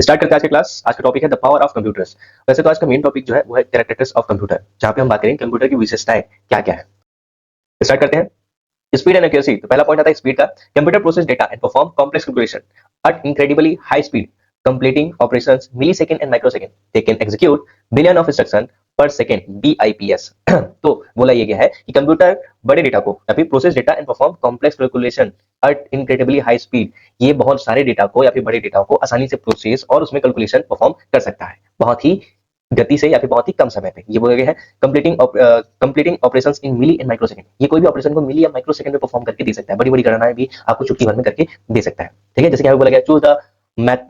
Start करते हैं आज की क्लास। आज का टॉपिक है द पावर ऑफ कंप्यूटर्स। वैसे तो आज का मेन टॉपिक जो है वो है कैरेक्टरिस्टिक्स ऑफ कंप्यूटर, जहां पे हम बात करेंगे कंप्यूटर की विशेषताएं क्या क्या है। स्टार्ट करते हैं। स्पीड एंड एक्यूरेसी, तो पहला पॉइंट आता है स्पीड का। Computer process data and perform complex calculation at incredibly high speed, completing operations millisecond and microsecond. They can execute billion of instruction per second, BIPS. तो बोला ये गया है कि कंप्यूटर बड़े डेटा को या फिर process data and perform complex calculation at incredibly high speed, ये बहुत सारे डेटा को या फिर बड़े डेटा को आसानी से प्रोसेस और उसमें कैलकुलेशन परफॉर्म कर सकता है बहुत ही गति से या फिर बहुत ही कम समय पे। ये बोला गया है completing operations in milli and microsecond. ये कोई भी ऑपरेशन को मिली या माइक्रो सेकंड में परफॉर्म करके दे सकता है। बड़ी बड़ी गणनाएं भी आपको चुटकी भर में करके दे सकता है। ठीक है, जैसे कि यहाँ पे बोला गया choose the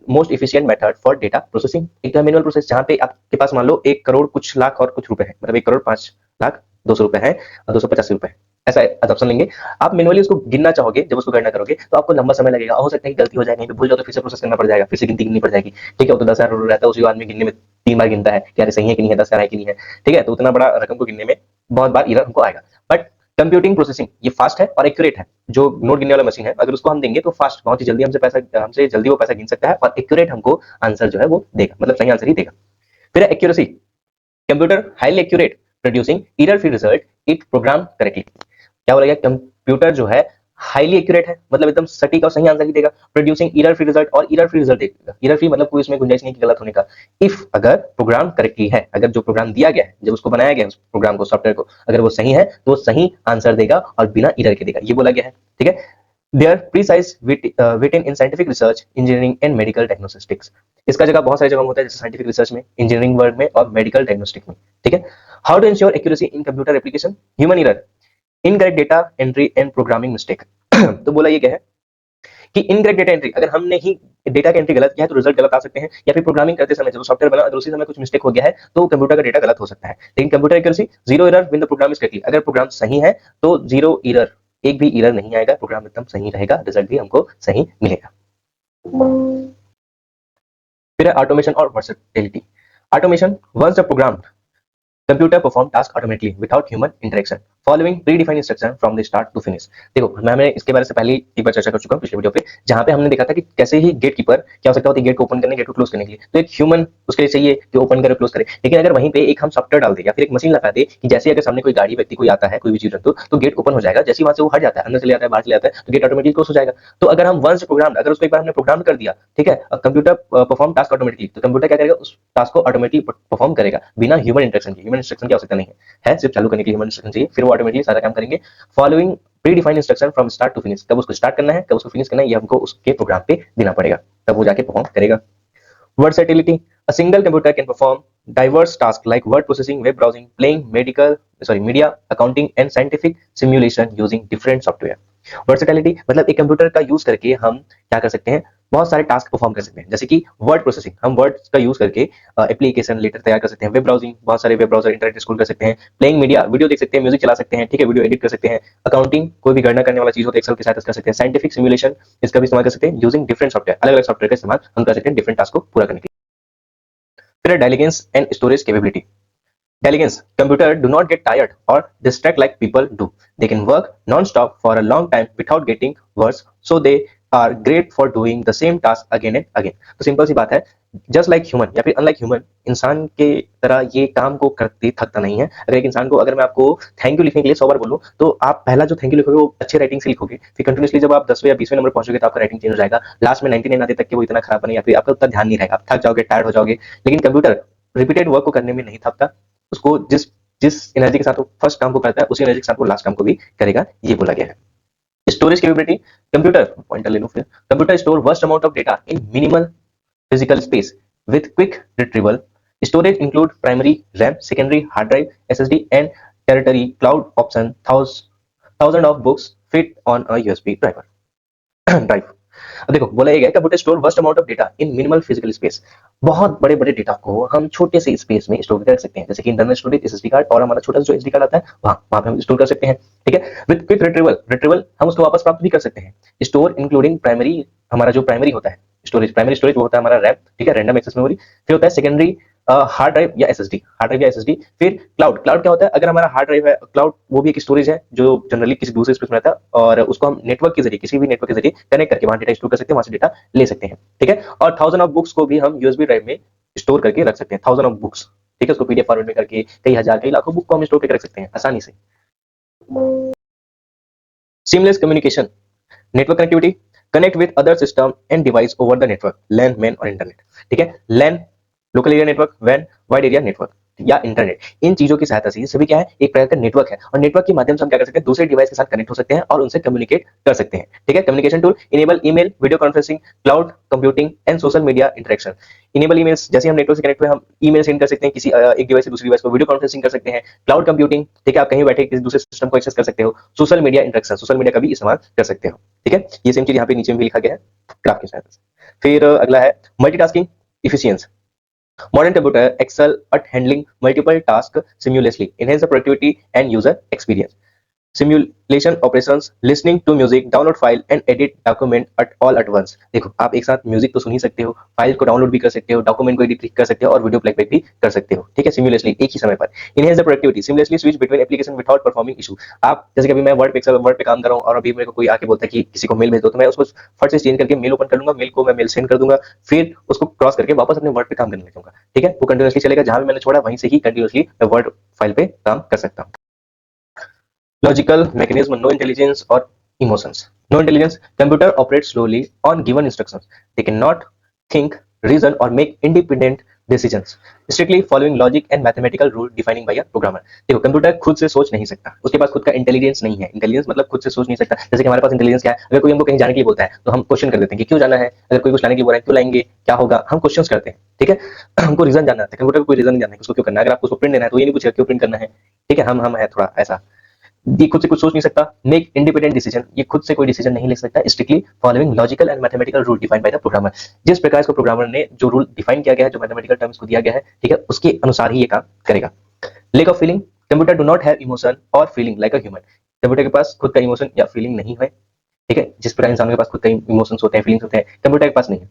most efficient method for data processing. एक तो मैनुअल प्रोसेस, जहां पे आपके पास मान लो 1 करोड़ कुछ लाख और कुछ रुपए है, मतलब 1 करोड़ 5 लाख 200 रुपए है और 285 रुपए, ऐसा ऑप्शन लेंगे। आप मैनुअली उसको गिनना चाहोगे, जब उसको गणना करोगे तो आपको लंबा समय लगेगा। हो सकता है कि गलती हो जाए, कहीं पे भूल जाओ तो फिर से प्रोसेस करना पड़ जाएगा, फिर से गिनती गिननी पड़ जाएगी। ठीक है, वो तो 10,000 रहता है, उसी आदमी गिनने में 3 बार गिनता है कि अरे सही है कि नहीं है, 10,000 है कि नहीं है। ठीक है, तो उतना बड़ा रकम को गिनने में बहुत बार एरर हमको आएगा। बट कंप्यूटिंग प्रोसेसिंग ये फास्ट है और एक्यूरेट है। जो नोट गिनने वाला मशीन है, अगर उसको हम देंगे तो फास्ट, बहुत ही जल्दी हमसे जल्दी वो पैसा गिन सकता है और एक्यूरेट हमको आंसर जो है वो देगा, मतलब सही आंसर ही देगा। फिर accuracy, computer highly accurate producing error free result if program correctly. क्या बोला गया, कंप्यूटर जो है हाईली एक्यूरेट है, मतलब एकदम सटीक और सही आंसर ही देगा। प्रोड्यूसिंग एरर फ्री रिजल्ट, और एरर फ्री रिजल्ट देगा। एरर फ्री मतलब कोई इसमें गुंजाइश नहीं कि गलत होने का। इफ, अगर प्रोग्राम करेक्टली है, अगर जो प्रोग्राम दिया गया है, जब उसको बनाया गया है उस प्रोग्राम को, सॉफ्टवेयर को, अगर वो सही है तो वो सही आंसर देगा और बिना एरर के देगा, ये बोला गया है। ठीक है, their precise written in scientific research, engineering and medical diagnostics। इसका जगह बहुत सारी जगह होता है, जैसे साइंटिफिक रिसर्च में, इंजीनियरिंग वर्ड में और मेडिकल डायग्नोस्टिक में। ठीक है, how to ensure accuracy in computer application, human error, incorrect data entry and programming mistake. तो बोला ये क्या है कि इनकरेक्ट डेटा एंट्री, अगर हमने ही डेटा की एंट्री गलत किया है तो रिजल्ट गलत आ सकते हैं, या फिर प्रोग्रामिंग करते समय जब सॉफ्टवेयर बना अगर उसी समय कुछ मिस्टेक हो गया है तो कंप्यूटर का डेटा गलत हो सकता है। लेकिन computer accuracy, zero error when the program is correctly, अगर प्रोग्राम सही है तो जीरो एरर, एक भी एरर नहीं आएगा, प्रोग्राम एकदम सही रहेगा, रिजल्ट भी हमको सही मिलेगा। फिर ऑटोमेशन और versatility. Automation, once the program computer perform task automatically without human interaction following predefined instruction from the start to finish. देखो, मैं इसके बारे में पहले एक बार चर्चा कर चुका हूं पिछले वीडियो पे, जहां पे हमने देखा था कि कैसे ही गेट कीपर क्या हो सकता है, गेट को ओपन करने, गेट को क्लोज करने के लिए तो एक ह्यूमन उसके लिए चाहिए कि ओपन करे क्लोज करे। लेकिन अगर वहीं पे एक हम सॉफ्टवेयर डाल दे या फिर एक मशीन लगा दे कि जैसे अगर सामने कोई गाड़ी व्यक्ति कोई आता है, कोई भी जीव जंतु, तो गेट ओपन हो जाएगा, जैसे वहां से वो हट जाता है, अंदर चले जाता है, बाहर चले जाता है, तो गेट ऑटोमेटिकली क्लोज हो जाएगा। तो अगर हम वंस प्रोग्राम, अगर उसको एक बार हमने प्रोग्राम कर दिया, ठीक है, कंप्यूटर परफॉर्म टास्क ऑटोमेटिकली, तो कंप्यूटर क्या करेगा, उस टास्क को ऑटोमेटिकली परफॉर्म करेगा बिना ह्यूमन इंटरेक्शन के। ह्यूमन इंटरेक्शन की आवश्यकता नहीं है, सिर्फ चालू करने के लिए ह्यूमन इंस्ट्रक्शन चाहिए, फिर वो ऑटोमेटिकली सारा काम करेंगे following predefined instruction from start to finish. कब उसको स्टार्ट करना है, कब उसको फिनिश करना है, ये हमको उसके प्रोग्राम पे देना पड़ेगा, तब वो जाके परफॉर्म करेगा। Versatility, a single computer can perform diverse tasks like word processing, web browsing, playing media, accounting and scientific simulation using different software। Versatility मतलब एक कंप्यूटर का यूज करके हम क्या कर सकते हैं, बहुत सारे टास्क परफॉर्म कर सकते हैं। जैसे कि वर्ड प्रोसेसिंग, हम वर्ड्स का यूज करके एप्लीकेशन लेटर तैयार कर सकते हैं। वेब ब्राउजिंग, बहुत सारे वेब ब्राउजर इंटरनेट स्क्रॉल कर सकते हैं। प्लेइंग मीडिया, वीडियो देख सकते हैं, म्यूजिक चला सकते हैं, ठीक है, वीडियो एडिट कर सकते हैं। अकाउंटिंग, कोई भी गणना करने वाला चीज हो तो एक्सेल के साथ कर सकते हैं। साइंटिफिक सिमुलेशन, इसका भी इस्तेमाल कर सकते हैं यूजिंग डिफरेंट सॉफ्टवेयर, अलग अलग सॉफ्टवेयर का इस्तेमाल हम कर सकते हैं डिफरेंट टास्क को पूरा करने के लिए। फिर diligence and storage capability. Diligence, computer do not get tired or distract like people do. They can work non-stop for a long time without getting worse, so they are great for doing the same task again and again. तो simple सी बात है, just like human या फिर unlike human, इंसान के तरह ये काम को करते थकता नहीं है। अगर एक इंसान को, अगर मैं आपको थैंक यू लिखने के लिए 100 बार बोलूं तो आप पहला जो थैंक यू लिखोगे वो अच्छे राइटिंग से लिखोगे, फिर कंटिन्यूसली जब आप 10वें या 20वें नंबर पहुंचोगे तो आपका राइटिंग चेंज हो जाएगा, लास्ट में 99 आते तक के वो इतना खराब बने या फिर आपका उतना ध्यान नहीं रहेगा, आप थक जाओगे, टायर्ड हो जाओगे। लेकिन कंप्यूटर रिपीटेड वर्क को करने में नहीं थकता, उसको जिस जिस एनर्जी के साथ वो फर्स्ट काम को करता है उसी एनर्जी के साथ वो लास्ट काम को भी करेगा, ये बोला गया है। स्टोरेज कैपेबिलिटी, कंप्यूटर पॉइंटर ले लो फिर, computer store vast amount of data in minimal physical space with quick retrieval. Storage include primary RAM, secondary hard drive, SSD and territory cloud option, thousand of books fit on a USB drive. अब देखो, बोला ये गया computer store vast amount of data in minimal physical space. बहुत बड़े बड़े data को हम छोटे से स्पेस में स्टोर कर सकते हैं, जैसे कि इंटरनल स्टोरेज, एसएसडी कार्ड, और हमारा छोटा सा जो एसडी कार्ड आता है वहां पे हम स्टोर कर सकते हैं। ठीक है, विद क्विक रिट्रीवल हम उसको वापस प्राप्त भी कर सकते हैं। स्टोर इंक्लूडिंग प्राइमरी, हमारा जो प्राइमरी होता है स्टोरेज, प्राइमरी स्टोरेज वो होता है हमारा रैम, ठीक है, रैंडम एक्सेस मेमोरी। फिर होता है सेकेंडरी हार्ड ड्राइव या एसएसडी। फिर क्लाउड क्या होता है, अगर हमारा हार्ड ड्राइव है, क्लाउड वो भी एक स्टोरेज है जो जनरली किसी दूसरे स्पेस में रहता है और उसको हम नेटवर्क के जरिए, किसी भी नेटवर्क के जरिए कनेक्ट करके वहां डेटा स्टोर कर सकते हैं, वहां से डेटा ले सकते हैं। ठीक है, और 1000 ऑफ बुक्स को भी हम यूएसबी ड्राइव में स्टोर करके रख सकते हैं, 1000 ऑफ बुक्स। ठीक है, उसको पीडीएफ फॉर्मेट में करके कई हजार कई लाखों बुक को हम स्टोर करके रख सकते हैं आसानी से। Seamless communication, network connectivity, connect with other system and device over the network, LAN, MAN और इंटरनेट। ठीक है, लैन लोकल एरिया नेटवर्क, वैन वाइड एरिया नेटवर्क या इंटरनेट, इन चीजों की सहायता से ये सभी क्या है, एक प्रकार का नेटवर्क है और नेटवर्क के माध्यम से हम क्या कर सकते हैं, दूसरे डिवाइस के साथ कनेक्ट हो सकते हैं और उनसे कम्युनिकेट कर सकते हैं। ठीक है, communication tool enable email, video conferencing, cloud computing and social media interaction. Enable emails, जैसे हम नेटवर्क से कनेक्ट हुए हम ईमेल सेंड कर सकते हैं किसी एक डिवाइस से दूसरी डिवाइस को, वीडियो कॉन्फ्रेंसिंग कर सकते हैं, क्लाउड कंप्यूटिंग, ठीक है, आप कहीं बैठे किसी दूसरे सिस्टम को एक्सेस कर सकते हो, social media interaction, social media का भी इस्तेमाल कर सकते हो। ठीक है, ये सेम चीज यहाँ पे नीचे में भी लिखा गया है ग्राफ की सहायता से। फिर अगला है multitasking efficiency. Modern computer excel at handling multiple tasks seamlessly, enhance the productivity and user experience. Simulation operations, listening to music, download file and edit document at all at once. देखो, आप एक साथ म्यूजिक तो सुन ही सकते हो, file को download भी कर सकते हो, डॉक्यूमेंट को एडिट कर सकते हो और वीडियो प्लेबैक भी कर सकते हो। ठीक है, सिम्युलेसली एक ही समय पर। Enhance the productivity, seamlessly switch between application without performing issue. आप जैसे कि अभी मैं वर्ड पे काम कर रहा हूँ और अभी मेरे को कोई आके बोलता है कि किसी को मेल भेज दो, तो मैं उसको फट से चेंज करके मेल ओपन कर लूंगा, मेल को मैं मेल सेंड कर दूंगा, फिर उसको क्रॉस करके वापस अपने वर्ड पे काम करने लगूंगा। ठीक है, वो कंटिन्यूसली चलेगा, जहां भी मैंने छोड़ा वहीं से ही कंटिन्यूसली मैं वर्ड फाइल पे काम कर सकता हूँ। Logical mechanism, no intelligence or emotions. No intelligence. Computer operates slowly on given instructions. They cannot think, reason, or make independent decisions. Strictly following logic and mathematical rule defining by a programmer. देखो, computer खुद से सोच नहीं सकता, उसके पास खुद का intelligence नहीं है। इंटेलिजेंस मतलब खुद से सोच नहीं सकता। जैसे कि हमारे पास इंटेलिजेंस क्या है, अगर कोई हमको कहीं जाने के लिए बोलता है तो हम क्वेश्चन कर देते हैं कि क्यों जाना है, अगर कोई कुछ लाने के लिए बोल रहा है क्यों लाएंगे, क्या होगा, हम क्वेश्चन करते हैं। ठीक है, हमको रीजन जानना है, कंप्यूटर को कोई रीजन नहीं जानना है उसको क्यों करना है। अगर आपको उसको प्रिंट देना है तो ये नहीं पूछेगा क्यों प्रिंट करना है। ठीक है, हम है थोड़ा ऐसा, ये खुद से कुछ सोच नहीं सकता। मेक इंडिपेंडेंट डिसीजन, ये खुद से कोई डिसीजन नहीं ले सकता। Strictly following logical and mathematical rule defined by the programmer, जिस प्रकार इसको प्रोग्रामर ने जो रूल डिफाइन किया गया है, जो मैथमेटिकल टर्म्स को दिया गया है, ठीक है, उसके अनुसार ही ये काम करेगा। Lack of feeling, computer do not have emotion और feeling like a human. Computer के पास खुद का इमोशन या फीलिंग नहीं है। ठीक है, जिस प्रकार इंसानों के पास खुद का इमोशंस होते हैं, फीलिंग्स होते हैं, कंप्यूटर के पास नहीं है।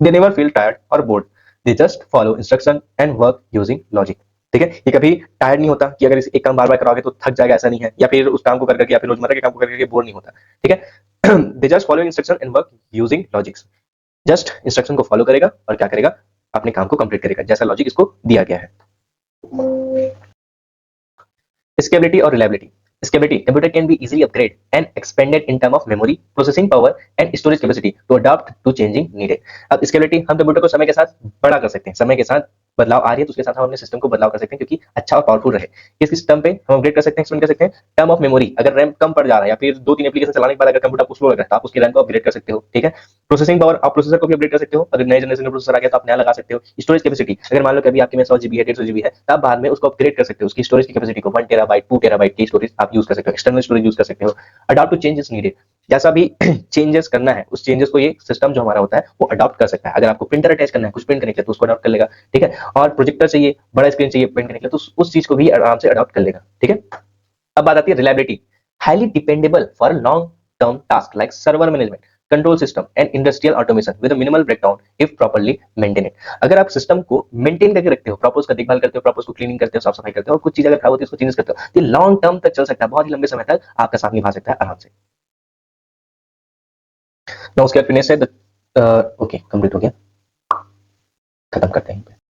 दे नेवर फील टायर्ड और board, they just follow instruction and work using logic. ठीक है, ये कभी टायर्ड नहीं होता कि अगर एक काम बार बार कराओगे तो थक जाएगा, ऐसा नहीं है, या फिर उस काम को कर करके या फिर रोजमर्रा के काम को कर करके बोर नहीं होता। ठीक है, they just follow instruction and work using logics, just instruction को फॉलो करेगा और क्या करेगा, अपने काम को कंप्लीट करेगा जैसा लॉजिक इसको दिया गया है। स्केलेबिलिटी और reliability. Scalability, computer can be easily upgraded and expanded in terms of memory, processing power and storage capacity to adapt to changing needed. अब स्केलेबिलिटी, हम कंप्यूटर को समय के साथ बड़ा कर सकते हैं, समय के साथ बदलाव आ रही है तो उसके साथ हम अपने सिस्टम को बदलाव कर सकते हैं क्योंकि अच्छा और पावरफुल रहे। किस सिस्टम पे हम अपग्रेड कर सकते हैं, एक्सपेंड कर सकते हैं। टर्म ऑफ मेमोरी, अगर रैम कम पड़ जा रहा है या फिर 2-3 एप्लीकेशन चलाने के बाद अगर कंप्यूटर आपको स्लो लग रहा है तो आप उसकी रैम को अपग्रेड कर सकते हो। ठीक है, प्रोसेसिंग पावर, आप प्रोसेसर को भी अपग्रेड कर सकते हो, अगर नए जनरेशन का प्रोसेसर आ गया तो आप नया लगा सकते हो। स्टोरेज कैपेसिटी, अगर मान लो कि अभी आपके में 100 जीबी है, 150 जीबी है, तब बाद में उसको अपग्रेड कर सकते हो, उसकी स्टोरेज की कैपेसिटी को 1 टेराबाइट 2 टेराबाइट की स्टोरेज आप यूज कर सकते हो, एक्सटर्नल स्टोरेज यूज कर सकते हो। अडॉप्ट टू चेंजेस नीडेड, जैसा भी चेंजेस करना है उस चेंजेस को ये सिस्टम जो हमारा होता है वो अडॉप्ट कर सकता है। अगर आपको प्रिंटर अटैच करना है, कुछ प्रिंट करने के लिए, तो उसको अडॉप्ट कर लेगा। ठीक है, और प्रोजेक्टर चाहिए, बड़ा स्क्रीन चाहिए प्रिंट करने के लिए, तो उस चीज को भी आराम से अडॉप्ट कर लेगा। ठीक है, अब बात आती है reliability, highly dependable for long term task like server management, control system and industrial automation with minimal breakdown if properly maintained. अगर आप सिस्टम को मेंटेन करके रखते हो, प्रॉपर उसका देखभाल करते हो, प्रॉपर उसको क्लीनिंग करते हो, साफ सफाई करते हो, और कुछ चीज अगर खराब होती है उसको चेंज करते हो, तो लॉन्ग टर्म तक चल सकता है, बहुत ही लंबे समय तक आपका साथ निभा सकता है आराम से। ना उसके बाद फिनिश है, ओके कंप्लीट हो गया, खत्म करते हैं।